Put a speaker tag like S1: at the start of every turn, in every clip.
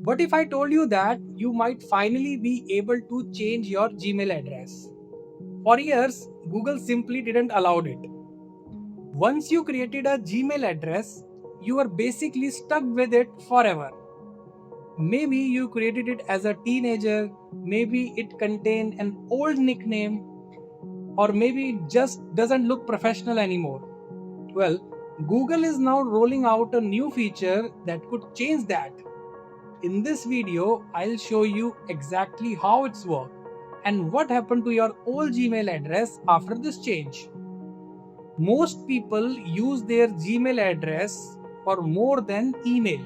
S1: What if I told you that you might finally be able to change your Gmail address? For years, Google simply didn't allow it. Once you created a Gmail address, you are basically stuck with it forever. Maybe you created it as a teenager, maybe it contained an old nickname, or maybe it just doesn't look professional anymore. Well, Google is now rolling out a new feature that could change that. In this video, I'll show you exactly how it's worked and what happened to your old Gmail address after this change. Most people use their Gmail address for more than email.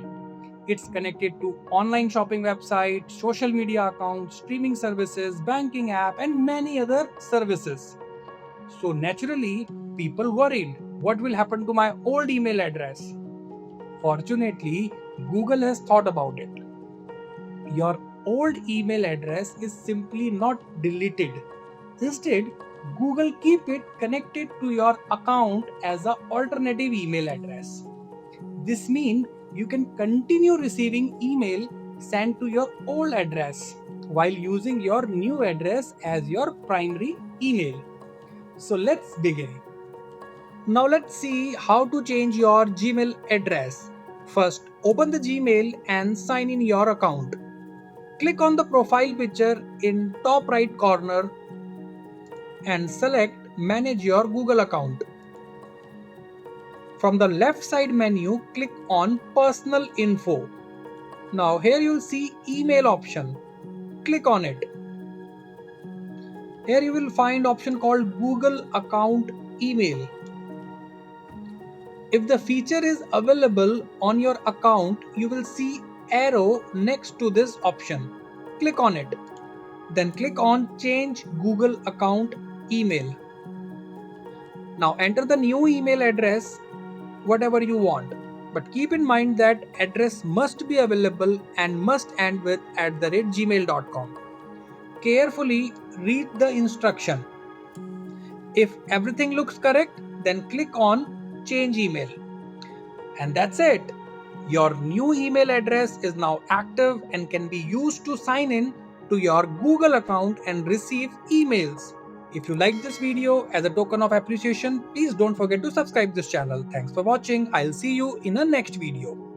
S1: It's connected to online shopping websites, social media accounts, streaming services, banking app, and many other services. So naturally, people worried, what will happen to my old email address? Fortunately, Google has thought about it. Your old email address is simply not deleted. Instead, Google keep it connected to your account as an alternative email address. This means you can continue receiving email sent to your old address while using your new address as your primary email. So let's begin. Now let's see how to change your Gmail address. First, open the Gmail and sign in your account. Click on the profile picture in top right corner and select Manage your Google account. From the left side menu, click on Personal Info. Now here you'll see email option. Click on it. Here you will find option called Google account email. If the feature is available on your account, you will see arrow next to this option. Click on it. Then click on Change Google account email. Now enter the new email address, whatever you want. But keep in mind that address must be available and must end with @gmail.com. Carefully read the instruction. If everything looks correct, then click on Change Email. And that's it. Your new email address is now active and can be used to sign in to your Google account and receive emails. If you like this video, as a token of appreciation, please don't forget to subscribe this channel. Thanks for watching. I'll see you in a next video.